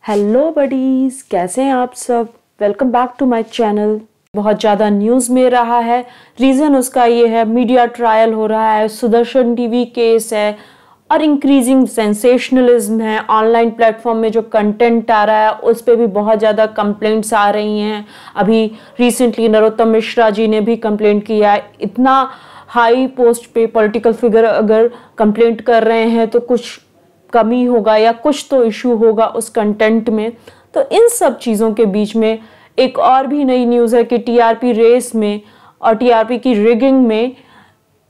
Hello buddies, कैसे हैं आप सब। Welcome back to my channel. बहुत ज़्यादा न्यूज़ में रहा है। रीज़न उसका ये है, मीडिया ट्रायल हो रहा है, सुदर्शन टीवी केस है और इंक्रीजिंग सेंसेशनलिज्म है। ऑनलाइन प्लेटफॉर्म में जो कंटेंट आ रहा है उस पर भी बहुत ज़्यादा कंप्लेंट्स आ रही हैं। अभी रिसेंटली नरोत्तम मिश्रा जी ने भी कंप्लेंट किया है। इतना हाई पोस्ट पे पॉलिटिकल फिगर अगर कंप्लेंट कर रहे हैं तो कुछ कमी होगा या कुछ तो इशू होगा उस कंटेंट में। तो इन सब चीज़ों के बीच में एक और भी नई न्यूज़ है कि टीआरपी रेस में और टीआरपी की रिगिंग में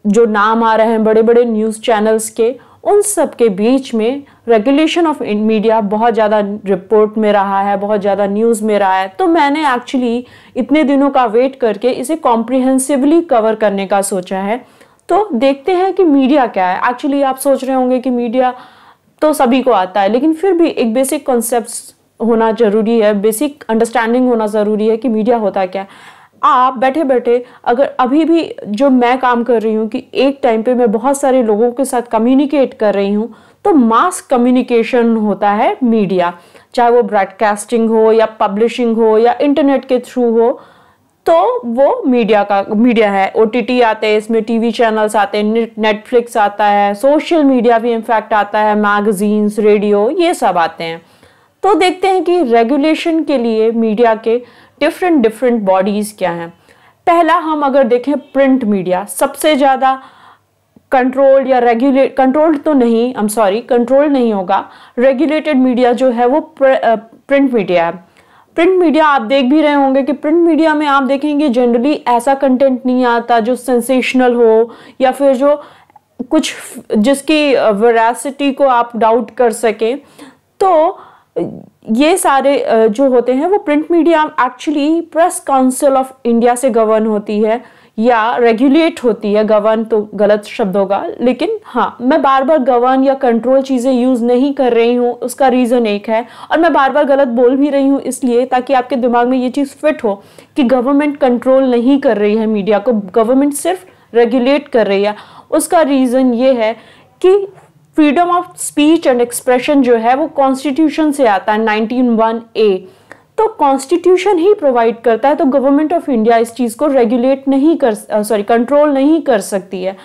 जो नाम आ रहे हैं बड़े बड़े न्यूज़ चैनल्स के, उन सब के बीच में रेगुलेशन ऑफ मीडिया बहुत ज़्यादा रिपोर्ट में रहा है, बहुत ज़्यादा न्यूज़ में रहा है। तो मैंने एक्चुअली इतने दिनों का वेट करके इसे कॉम्प्रिहेंसिवली कवर करने का सोचा है। तो देखते हैं कि मीडिया क्या है। एक्चुअली आप सोच रहे होंगे कि मीडिया तो सभी को आता है, लेकिन फिर भी एक बेसिक कॉन्सेप्ट्स होना जरूरी है, बेसिक अंडरस्टैंडिंग होना ज़रूरी है कि मीडिया होता क्या है। आप बैठे बैठे अगर अभी भी जो मैं काम कर रही हूँ कि एक टाइम पे मैं बहुत सारे लोगों के साथ कम्युनिकेट कर रही हूँ, तो मास कम्युनिकेशन होता है मीडिया, चाहे वो ब्रॉडकास्टिंग हो या पब्लिशिंग हो या इंटरनेट के थ्रू हो, तो वो मीडिया है। ओटीटी आते हैं, इसमें टीवी चैनल्स आते हैं, नेटफ्लिक्स आता है, सोशल मीडिया भी इनफैक्ट आता है, मैगजीन्स, रेडियो, ये सब आते हैं। तो देखते हैं कि रेगुलेशन के लिए मीडिया के डिफरेंट बॉडीज क्या हैं। पहला हम अगर देखें प्रिंट मीडिया, सबसे ज़्यादा कंट्रोल या कंट्रोल नहीं होगा, रेगुलेटेड मीडिया जो है वो प्रिंट मीडिया है। प्रिंट मीडिया आप देख भी रहे होंगे कि प्रिंट मीडिया में आप देखेंगे जनरली ऐसा कंटेंट नहीं आता जो सेंसेशनल हो या फिर जो कुछ जिसकी वेरासिटी को आप डाउट कर सकें। तो ये सारे जो होते हैं वो print media actually press council of India से गवर्न होती है या रेगुलेट होती है। गवर्न तो गलत शब्द होगा, लेकिन हाँ, मैं बार बार गवर्न या कंट्रोल चीज़ें यूज़ नहीं कर रही हूँ, उसका रीज़न एक है। और मैं बार बार गलत बोल भी रही हूँ इसलिए ताकि आपके दिमाग में ये चीज़ फिट हो कि गवर्नमेंट कंट्रोल नहीं कर रही है मीडिया को, गवर्नमेंट सिर्फ रेगुलेट कर रही है। उसका रीज़न ये है कि freedom of speech and expression जो है वो कॉन्स्टिट्यूशन से आता है, 19(1)(a। तो कॉन्स्टिट्यूशन ही प्रोवाइड करता है, तो गवर्नमेंट ऑफ इंडिया इस चीज़ को रेगुलेट नहीं कंट्रोल नहीं कर सकती है।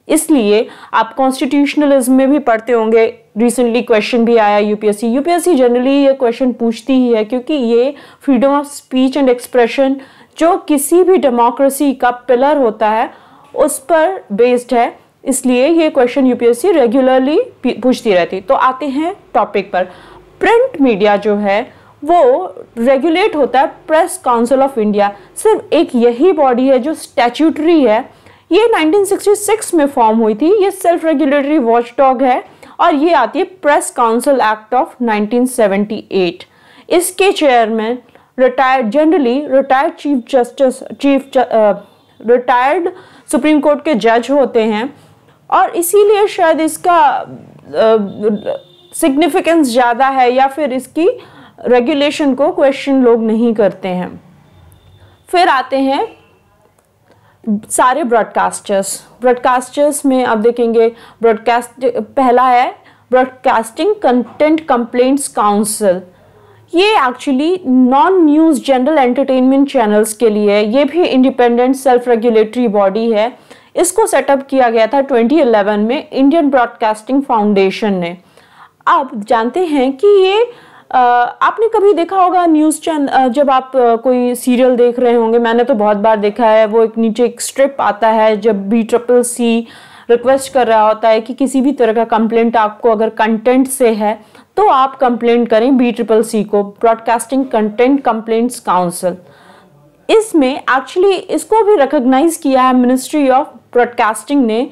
इसलिए आप कॉन्स्टिट्यूशनलिज्म में भी पढ़ते होंगे, रिसेंटली क्वेश्चन भी आया यूपीएससी जनरली ये क्वेश्चन पूछती ही है, क्योंकि ये freedom of speech and expression जो किसी भी डेमोक्रेसी का पिलर होता है उस पर बेस्ड है, इसलिए ये क्वेश्चन यूपीएससी रेगुलरली पूछती रहती। तो आते हैं टॉपिक पर। प्रिंट मीडिया जो है वो रेगुलेट होता है प्रेस काउंसिल ऑफ इंडिया। सिर्फ एक यही बॉडी है जो स्टैट्यूटरी है। ये 1966 में फॉर्म हुई थी। ये सेल्फ रेगुलेटरी वॉचडॉग है और ये आती है प्रेस काउंसिल एक्ट ऑफ 1978। इसके चेयरमैन रिटायर्ड सुप्रीम कोर्ट के जज होते हैं और इसीलिए शायद इसका सिग्निफिकेंस ज़्यादा है या फिर इसकी रेगुलेशन को क्वेश्चन लोग नहीं करते हैं। फिर आते हैं सारे ब्रॉडकास्टर्स में आप देखेंगे पहला है ब्रॉडकास्टिंग कंटेंट कंप्लेंट्स काउंसिल। ये actually non news general entertainment channels के लिए, ये भी इंडिपेंडेंट सेल्फ रेगुलेटरी बॉडी है। इसको सेटअप किया गया था 2011 में इंडियन ब्रॉडकास्टिंग फाउंडेशन ने। आप जानते हैं कि ये आपने कभी देखा होगा न्यूज़ चैनल, जब आप कोई सीरियल देख रहे होंगे, मैंने तो बहुत बार देखा है, वो एक नीचे एक स्ट्रिप आता है जब BCCC रिक्वेस्ट कर रहा होता है कि किसी भी तरह का कंप्लेंट आपको अगर कंटेंट से है तो आप कंप्लेंट करें BCCC को, ब्रॉडकास्टिंग कंटेंट कंप्लेंट्स काउंसिल। इसमें एक्चुअली इसको भी रिकॉग्नाइज किया है मिनिस्ट्री ऑफ ब्रॉडकास्टिंग ने,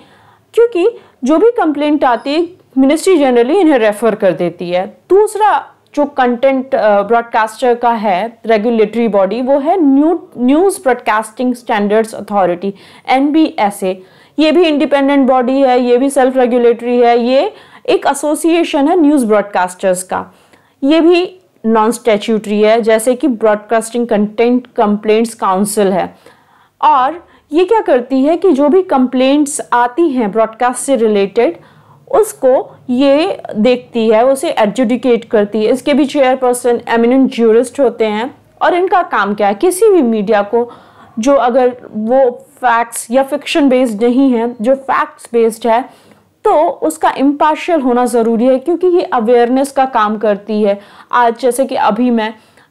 क्योंकि जो भी कंप्लेंट आती है मिनिस्ट्री जनरली इन्हें रेफर कर देती है। दूसरा जो कंटेंट ब्रॉडकास्टर का है रेगुलेटरी बॉडी, वो है news broadcasting standards authority, NBSA। ये भी इंडिपेंडेंट बॉडी है, ये भी सेल्फ रेगुलेटरी है, ये एक एसोसिएशन है न्यूज़ ब्रॉडकास्टर्स का। ये भी नॉन स्टैट्यूटरी है, जैसे कि ब्रॉडकास्टिंग कंटेंट कंप्लेंट्स काउंसिल है। और ये क्या करती है कि जो भी कंप्लेंट्स आती हैं ब्रॉडकास्ट से रिलेटेड, उसको ये देखती है, उसे एडजुडिकेट करती है। इसके भी चेयरपर्सन एमिनेंट ज्यूरिस्ट होते हैं और इनका काम क्या है, किसी भी मीडिया को जो अगर वो फैक्ट्स या फिक्शन बेस्ड नहीं है, जो फैक्ट्स बेस्ड है, तो उसका इम्पार्शियल होना ज़रूरी है, क्योंकि ये अवेयरनेस का काम करती है। आज जैसे कि अभी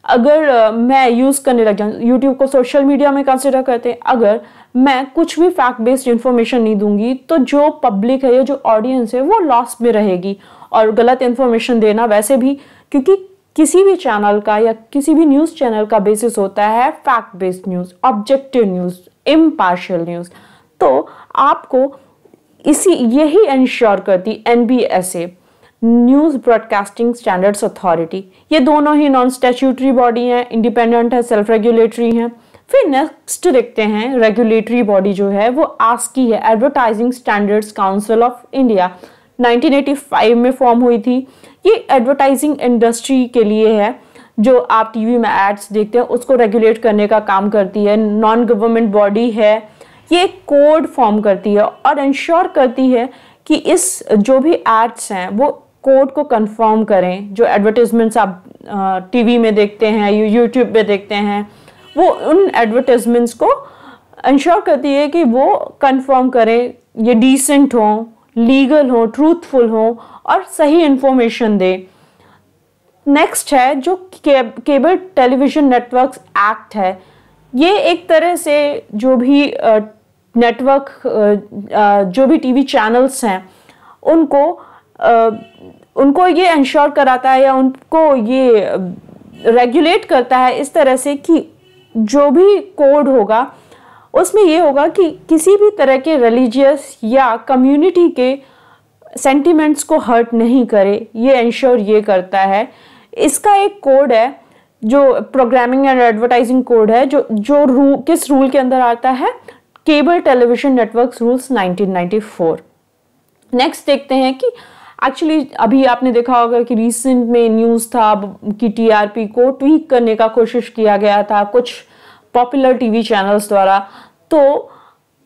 अगर मैं यूज़ करने लग जाऊँ, यूट्यूब को सोशल मीडिया में कंसिडर करते हैं, अगर मैं कुछ भी फैक्ट बेस्ड इंफॉर्मेशन नहीं दूंगी तो जो पब्लिक है या जो ऑडियंस है वो लॉस में रहेगी। और गलत इंफॉर्मेशन देना वैसे भी, क्योंकि किसी भी चैनल का या किसी भी न्यूज़ चैनल का बेसिस होता है fact based news, objective news, impartial news. तो आपको यही इंश्योर करती NBSA, news broadcasting standards authority. ये दोनों ही नॉन स्टैट्यूटरी बॉडी हैं, इंडिपेंडेंट है, सेल्फ रेगुलेटरी हैं। फिर नेक्स्ट देखते हैं रेगुलेटरी बॉडी जो है वो आस्की है, advertising standards council of India, 1985 में फॉर्म हुई थी। ये एडवर्टाइजिंग इंडस्ट्री के लिए है, जो आप टीवी में एड्स देखते हैं उसको रेगुलेट करने का काम करती है। नॉन गवर्नमेंट बॉडी है, ये कोड फॉर्म करती है और इंश्योर करती है कि इस जो भी एड्स हैं वो कोड को कंफर्म करें। जो एडवर्टाइजमेंट्स आप टीवी में देखते हैं, यूट्यूब पे देखते हैं, वो उन एडवर्टाइजमेंट्स को इंश्योर करती है कि वो कंफर्म करें, ये डिसेंट हो, लीगल हो, ट्रूथफुल हो और सही इंफॉर्मेशन दे। नेक्स्ट है जो केबल टेलीविजन नेटवर्क्स एक्ट है। ये एक तरह से जो भी नेटवर्क जो भी टीवी चैनल्स हैं उनको ये इंश्योर कराता है या उनको ये रेगुलेट करता है इस तरह से कि जो भी कोड होगा उसमें ये होगा कि किसी भी तरह के रिलीजियस या कम्युनिटी के सेंटिमेंट्स को हर्ट नहीं करे, ये इंश्योर ये करता है। इसका एक कोड है जो प्रोग्रामिंग एंड एडवर्टाइजिंग कोड है, जो किस रूल के अंदर आता है, cable television networks rules 1994। Next देखते हैं कि एक्चुअली अभी आपने देखा होगा कि रिसेंट में न्यूज़ था कि TRP को ट्वीक करने का कोशिश किया गया था कुछ पॉपुलर टीवी चैनल्स द्वारा। तो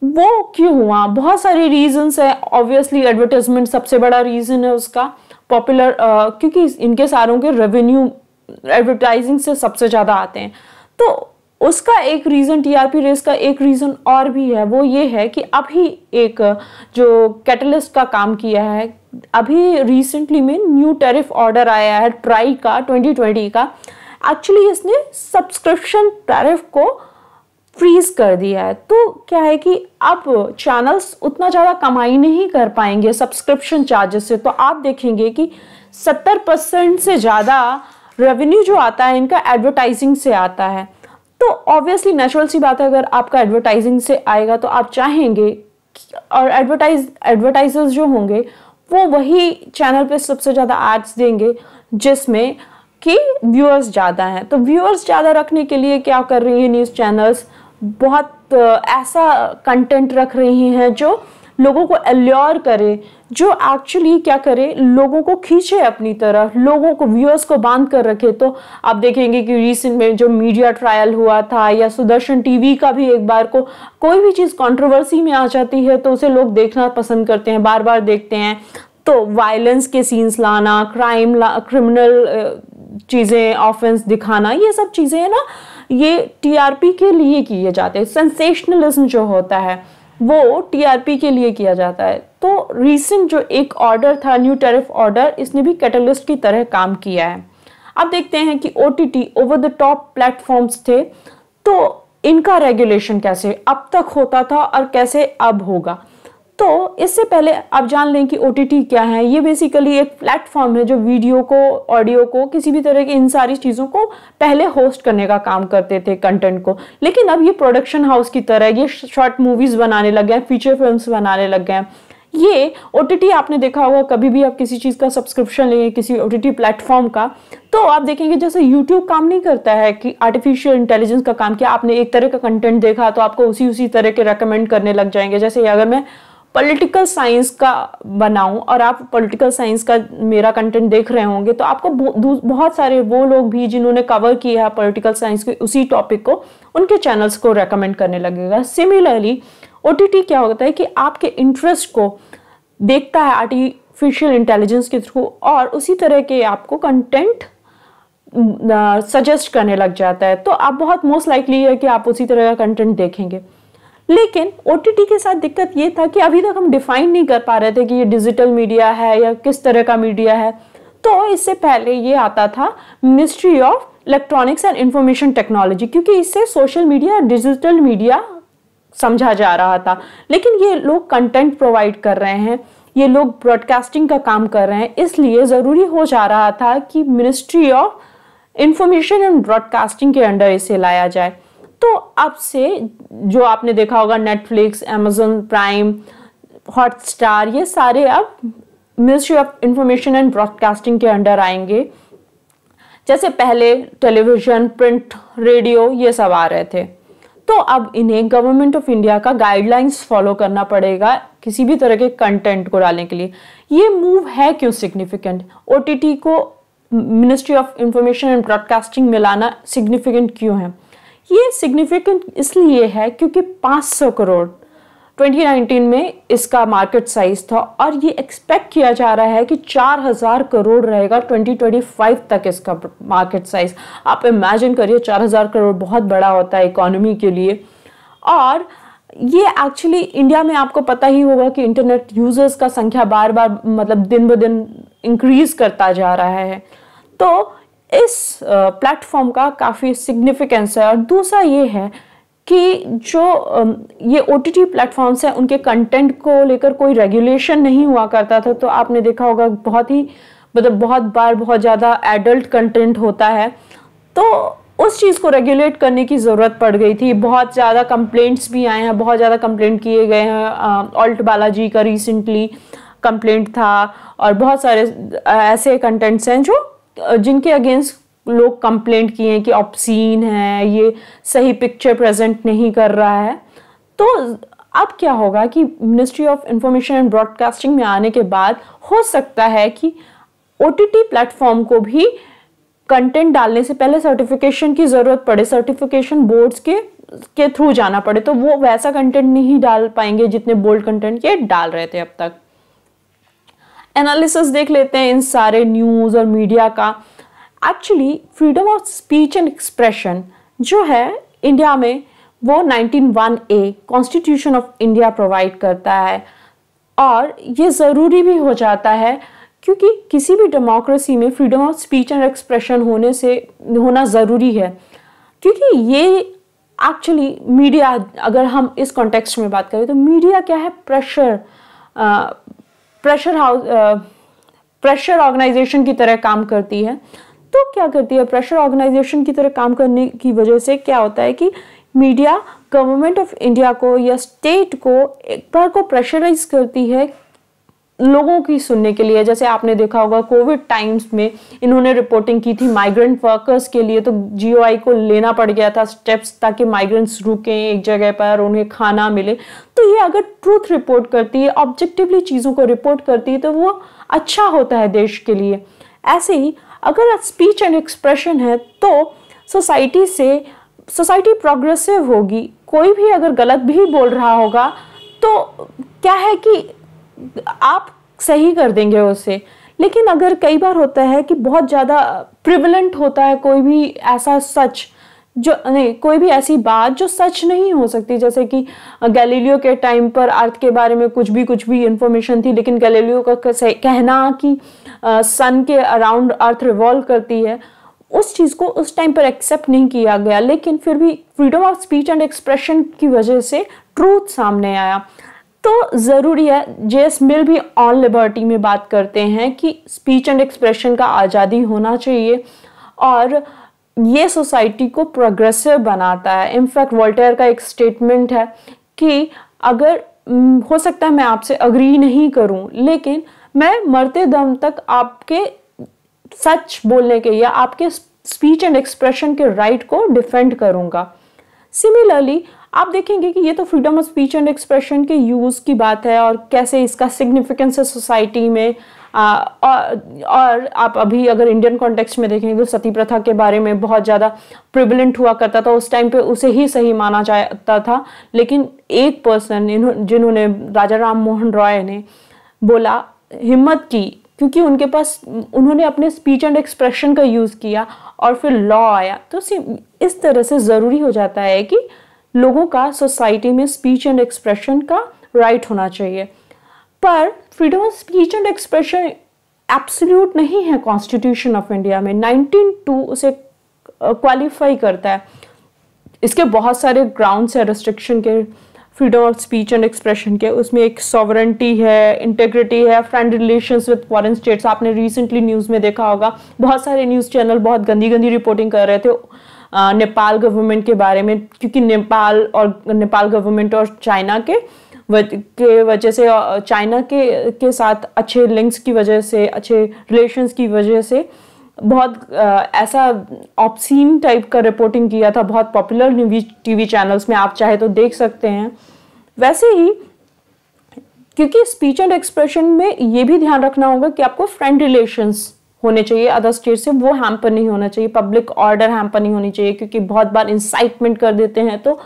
वो क्यों हुआ, बहुत सारे रीजंस है। ऑब्वियसली एडवर्टाइजमेंट सबसे बड़ा रीजन है उसका, पॉपुलर क्योंकि इनके सारों के रेवेन्यू एडवर्टाइजिंग से सबसे ज़्यादा आते हैं। तो उसका एक रीज़न, TRP रेस का एक रीज़न और भी है, वो ये है कि अभी एक जो कैटलिस्ट का काम किया है, अभी रिसेंटली में न्यू टैरिफ ऑर्डर आया है ट्राई का 2020 का। एक्चुअली इसने सब्सक्रिप्शन टैरिफ को फ्रीज कर दिया है। तो क्या है कि अब चैनल्स उतना ज़्यादा कमाई नहीं कर पाएंगे सब्सक्रिप्शन चार्जेस से। तो आप देखेंगे कि 70% से ज़्यादा रेवेन्यू जो आता है इनका एडवर्टाइजिंग से आता है। तो ऑब्वियसली नेचुरल सी बात है, अगर आपका एडवर्टाइजिंग से आएगा तो आप चाहेंगे, और एडवर्टाइजर्स जो होंगे वो वही चैनल पे सबसे ज़्यादा एड्स देंगे जिसमें कि व्यूअर्स ज़्यादा हैं। तो व्यूअर्स ज़्यादा रखने के लिए क्या कर रही है न्यूज़ चैनल्स, बहुत ऐसा कंटेंट रख रही हैं जो लोगों को अल्योर करे, जो एक्चुअली क्या करे, लोगों को खींचे अपनी तरफ, लोगों को, व्यूअर्स को बांध कर रखे। तो आप देखेंगे कि रिसेंट में जो मीडिया ट्रायल हुआ था, या सुदर्शन टीवी का भी एक बार को कोई भी चीज़ कंट्रोवर्सी में आ जाती है तो उसे लोग देखना पसंद करते हैं, बार बार देखते हैं। तो वायलेंस के सीन्स लाना, क्रिमिनल चीज़ें, ऑफेंस दिखाना, ये सब चीज़ें है ना, ये TRP के लिए किए जाते हैं। सेंसेशनलिज्म जो होता है वो TRP के लिए किया जाता है। तो रिसेंट जो एक ऑर्डर था, न्यू टैरिफ ऑर्डर, इसने भी कैटलिस्ट की तरह काम किया है। अब देखते हैं कि OTT, over the top platforms थे, तो इनका रेगुलेशन कैसे अब तक होता था और कैसे अब होगा। तो इससे पहले आप जान लें कि OTT क्या है। ये बेसिकली एक प्लेटफॉर्म है जो वीडियो को, ऑडियो को, किसी भी तरह की इन सारी चीज़ों को पहले होस्ट करने का काम करते थे, कंटेंट को। लेकिन अब ये प्रोडक्शन हाउस की तरह ये शॉर्ट मूवीज़ बनाने लग गए, फीचर फिल्म्स बनाने लग गए। ये OTT आपने देखा होगा, कभी भी आप किसी चीज़ का सब्सक्रिप्शन लेंगे किसी OTT प्लेटफॉर्म का, तो आप देखेंगे जैसे YouTube काम नहीं करता है कि आर्टिफिशियल इंटेलिजेंस का काम किया, आपने एक तरह का कंटेंट देखा तो आपको उसी तरह के रेकमेंड करने लग जाएंगे। जैसे अगर मैं पॉलिटिकल साइंस का बनाऊं और आप पॉलिटिकल साइंस का मेरा कंटेंट देख रहे होंगे तो आपको बहुत सारे वो लोग भी जिन्होंने कवर किया है पॉलिटिकल साइंस के उसी टॉपिक को, उनके चैनल्स को रेकमेंड करने लगेगा। सिमिलरली OTT क्या होता है कि आपके इंटरेस्ट को देखता है आर्टिफिशियल इंटेलिजेंस के थ्रू और उसी तरह के आपको कंटेंट सजेस्ट करने लग जाता है, तो आप बहुत मोस्ट लाइकली है कि आप उसी तरह का कंटेंट देखेंगे। लेकिन OTT के साथ दिक्कत ये था कि अभी तक हम डिफाइन नहीं कर पा रहे थे कि ये डिजिटल मीडिया है या किस तरह का मीडिया है। तो इससे पहले ये आता था ministry of electronics and information technology, क्योंकि इससे सोशल मीडिया डिजिटल मीडिया समझा जा रहा था। लेकिन ये लोग कंटेंट प्रोवाइड कर रहे हैं, ये लोग ब्रॉडकास्टिंग का काम कर रहे हैं, इसलिए ज़रूरी हो जा रहा था कि ministry of information and broadcasting के अंडर इसे लाया जाए। तो अब से जो आपने देखा होगा नेटफ्लिक्स, अमेजन प्राइम, हॉटस्टार, ये सारे अब ministry of information and broadcasting के अंडर आएंगे। जैसे पहले टेलीविजन, प्रिंट, रेडियो ये सब आ रहे थे, तो अब इन्हें गवर्नमेंट ऑफ इंडिया का गाइडलाइंस फॉलो करना पड़ेगा किसी भी तरह के कंटेंट को डालने के लिए। ये मूव है क्यों सिग्निफिकेंट? OTT को ministry of information and broadcasting में लाना सिग्निफिकेंट क्यों है? ये सिग्निफिकेंट इसलिए है क्योंकि 500 करोड़ 2019 में इसका मार्केट साइज था और ये एक्सपेक्ट किया जा रहा है कि 4000 करोड़ रहेगा 2025 तक इसका मार्केट साइज। आप इमेजिन करिए, 4000 करोड़ बहुत बड़ा होता है इकोनॉमी के लिए। और ये एक्चुअली इंडिया में आपको पता ही होगा कि इंटरनेट यूजर्स का संख्या बार बार मतलब दिन ब दिन इंक्रीज करता जा रहा है, तो इस प्लेटफॉर्म का काफ़ी सिग्निफिकेंस है। और दूसरा ये है कि जो ये OTT प्लेटफॉर्म्स हैं उनके कंटेंट को लेकर कोई रेगुलेशन नहीं हुआ करता था। तो आपने देखा होगा बहुत ही मतलब बहुत बार बहुत ज़्यादा एडल्ट कंटेंट होता है, तो उस चीज़ को रेगुलेट करने की ज़रूरत पड़ गई थी। बहुत ज़्यादा कंप्लेंट्स भी आए हैं, बहुत ज़्यादा कंप्लेंट किए गए हैं। ऑल्ट बालाजी का रिसेंटली कंप्लेंट था और बहुत सारे ऐसे कंटेंट्स हैं जो जिनके अगेंस्ट लोग कंप्लेंट किए हैं कि ऑब्सीन है, ये सही पिक्चर प्रेजेंट नहीं कर रहा है। तो अब क्या होगा कि ministry of information and broadcasting में आने के बाद हो सकता है कि OTT प्लेटफॉर्म को भी कंटेंट डालने से पहले सर्टिफिकेशन की जरूरत पड़े, सर्टिफिकेशन बोर्ड्स के थ्रू जाना पड़े, तो वो वैसा कंटेंट नहीं डाल पाएंगे जितने बोल्ड कंटेंट ये डाल रहे थे अब तक। एनालिसिस देख लेते हैं इन सारे न्यूज़ और मीडिया का। Actually freedom of speech and expression जो है इंडिया में वो 19(1)(a) constitution of India provide करता है और ये ज़रूरी भी हो जाता है क्योंकि किसी भी डेमोक्रेसी में freedom of speech and expression होना ज़रूरी है। क्योंकि ये एक्चुअली मीडिया, अगर हम इस कॉन्टेक्स्ट में बात करें तो मीडिया क्या है, प्रेशर ऑर्गेनाइजेशन की तरह काम करती है। तो क्या करती है, प्रेशर ऑर्गेनाइजेशन की तरह काम करने की वजह से क्या होता है कि मीडिया गवर्नमेंट ऑफ इंडिया को या स्टेट को एक बार को प्रेशराइज करती है लोगों की सुनने के लिए। जैसे आपने देखा होगा कोविड टाइम्स में इन्होंने रिपोर्टिंग की थी माइग्रेंट वर्कर्स के लिए, तो GOI को लेना पड़ गया था स्टेप्स ताकि माइग्रेंट्स रुकें एक जगह पर, उन्हें खाना मिले। तो ये अगर ट्रूथ रिपोर्ट करती है, ऑब्जेक्टिवली चीज़ों को रिपोर्ट करती है, तो वो अच्छा होता है देश के लिए। ऐसे ही अगर स्पीच एंड एक्सप्रेशन है तो सोसाइटी प्रोग्रेसिव होगी। कोई भी अगर गलत भी बोल रहा होगा तो क्या है कि आप सही कर देंगे उसे। लेकिन अगर कई बार होता है कि बहुत ज़्यादा प्रिवलेंट होता है कोई भी ऐसा सच जो नहीं, कोई भी ऐसी बात जो सच नहीं हो सकती, जैसे कि गैलीलियो के टाइम पर अर्थ के बारे में कुछ भी इंफॉर्मेशन थी, लेकिन गैलीलियो का कहना कि सन के अराउंड अर्थ रिवॉल्व करती है, उस चीज़ को उस टाइम पर एक्सेप्ट नहीं किया गया। लेकिन फिर भी freedom of speech and expression की वजह से ट्रूथ सामने आया। तो ज़रूरी है, JS मिल भी ऑन लिबर्टी में बात करते हैं कि स्पीच एंड एक्सप्रेशन का आज़ादी होना चाहिए और ये सोसाइटी को प्रोग्रेसिव बनाता है। इनफैक्ट वोल्टेयर का एक स्टेटमेंट है कि अगर हो सकता है मैं आपसे अग्री नहीं करूं, लेकिन मैं मरते दम तक आपके सच बोलने के या आपके स्पीच एंड एक्सप्रेशन के राइट को डिफेंड करूंगा। सिमिलरली आप देखेंगे कि ये तो freedom of speech and expression के यूज़ की बात है और कैसे इसका सिग्निफिकेंस है सोसाइटी में। और आप अभी अगर इंडियन कॉन्टेक्स्ट में देखेंगे तो सती प्रथा के बारे में बहुत ज़्यादा प्रिवलेंट हुआ करता था, उस टाइम पे उसे ही सही माना जाता था। लेकिन एक पर्सन जिन्होंने राजा राम मोहन रॉय ने बोला हिम्मत की, क्योंकि उनके पास उन्होंने अपने स्पीच एंड एक्सप्रेशन का यूज़ किया और फिर लॉ आया। तो इस तरह से ज़रूरी हो जाता है कि लोगों का सोसाइटी में स्पीच एंड एक्सप्रेशन का राइट होना चाहिए। पर freedom of speech and expression absolute नहीं है कॉन्स्टिट्यूशन ऑफ इंडिया में। 19(2) उसे क्वालिफाई करता है। इसके बहुत सारे ग्राउंड्स है रिस्ट्रिक्शन के, freedom of speech and expression के। उसमें एक सॉवरेंटी है, इंटेग्रिटी है, friend relations with foreign states. आपने रिसेंटली न्यूज़ में देखा होगा, बहुत सारे न्यूज़ चैनल बहुत गंदी गंदी रिपोर्टिंग कर रहे थे नेपाल गवर्नमेंट के बारे में, क्योंकि नेपाल गवर्नमेंट और चाइना के वजह से, चाइना के साथ अच्छे लिंक्स की वजह से, अच्छे रिलेशंस की वजह से बहुत ऐसा ऑब्सीन टाइप का रिपोर्टिंग किया था बहुत पॉपुलर न्यूज़ टीवी चैनल्स में, आप चाहे तो देख सकते हैं। वैसे ही क्योंकि स्पीच एंड एक्सप्रेशन में ये भी ध्यान रखना होगा कि आपको फ्रेंड रिलेशंस होने चाहिए अदर स्टेट से, वो हैम्पर नहीं होना चाहिए, पब्लिक ऑर्डर हैम्पर नहीं होनी चाहिए, क्योंकि बहुत बार इंसाइटमेंट कर देते हैं तो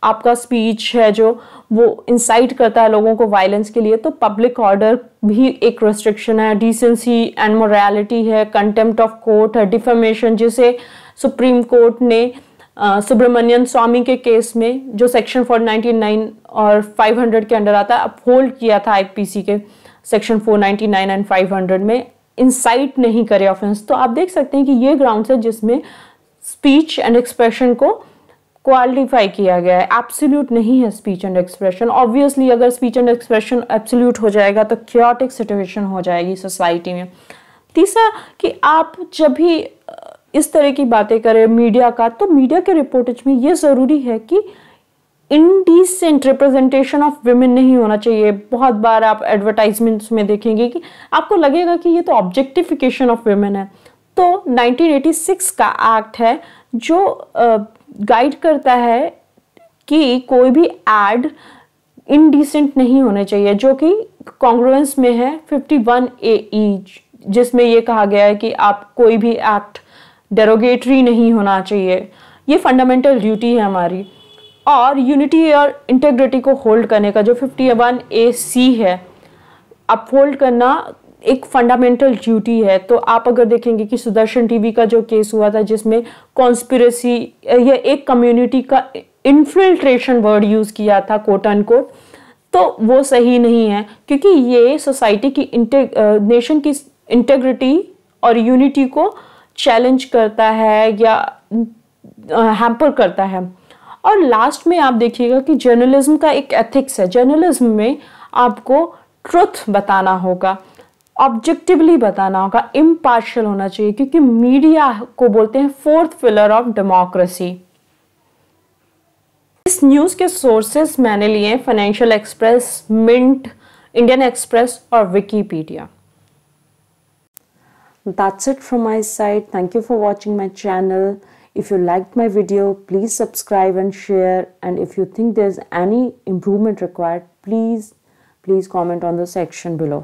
आपका स्पीच है जो वो इंसाइट करता है लोगों को वायलेंस के लिए, तो पब्लिक ऑर्डर भी एक रेस्ट्रिक्शन है। डिसेंसी एंड मोरालिटी है, कंटेम्प्ट ऑफ कोर्ट है, डिफेमेशन, जिसे सुप्रीम कोर्ट ने सुब्रमण्यम स्वामी के केस में जो सेक्शन 499 और 500 के अंडर आता है अपहोल्ड किया था आईपीसी के सेक्शन 499 एंड 500 में, इंसाइट नहीं करे ऑफेंस। तो आप देख सकते हैं कि ये ग्राउंड्स है जिसमें स्पीच एंड एक्सप्रेशन को क्वालिफाई किया गया है। एब्सोल्यूट नहीं है स्पीच एंड एक्सप्रेशन। ऑब्वियसली अगर स्पीच एंड एक्सप्रेशन एब्सोल्यूट हो जाएगा तो क्योटिक सिचुएशन हो जाएगी सोसाइटी में। तीसरा कि आप जब भी इस तरह की बातें करें मीडिया का, तो मीडिया के रिपोर्टेज में ये ज़रूरी है कि इनडिसेंट रिप्रेजेंटेशन ऑफ वुमेन नहीं होना चाहिए। बहुत बार आप एडवर्टाइजमेंट्स में देखेंगे कि आपको लगेगा कि ये तो ऑब्जेक्टिफिकेशन ऑफ वुमेन है। तो 1986 का एक्ट है जो गाइड करता है कि कोई भी एड इनडिसेंट नहीं होने चाहिए, जो कि कॉन्ग्रुएंस में है 51(a)(e), जिसमें ये कहा गया है कि आप कोई भी एक्ट डेरोगेटरी नहीं होना चाहिए। ये फंडामेंटल ड्यूटी है हमारी। और यूनिटी और इंटेग्रिटी को होल्ड करने का जो 51(a)(c) है, अपहोल्ड करना एक फंडामेंटल ड्यूटी है। तो आप अगर देखेंगे कि सुदर्शन टीवी का जो केस हुआ था जिसमें कॉन्स्पिरेसी या एक कम्युनिटी का इन्फिल्ट्रेशन वर्ड यूज किया था कोट अनकोट, तो वो सही नहीं है, क्योंकि ये सोसाइटी की नेशन की इंटेग्रिटी और यूनिटी को चैलेंज करता है या हैम्पर करता है। और लास्ट में आप देखिएगा कि जर्नलिज्म का एक एथिक्स है। जर्नलिज्म में आपको ट्रुथ बताना होगा, ऑब्जेक्टिवली बताना होगा, इम्पार्शियल होना चाहिए, क्योंकि मीडिया को बोलते हैं फोर्थ पिलर ऑफ डेमोक्रेसी। इस न्यूज़ के सोर्सेस मैंने लिए Financial Express, Mint, Indian Express और Wikipedia. That's it from my side. Thank you for watching my channel. If you liked my video, please subscribe and share. And if you think there's any improvement required, please comment on the section below.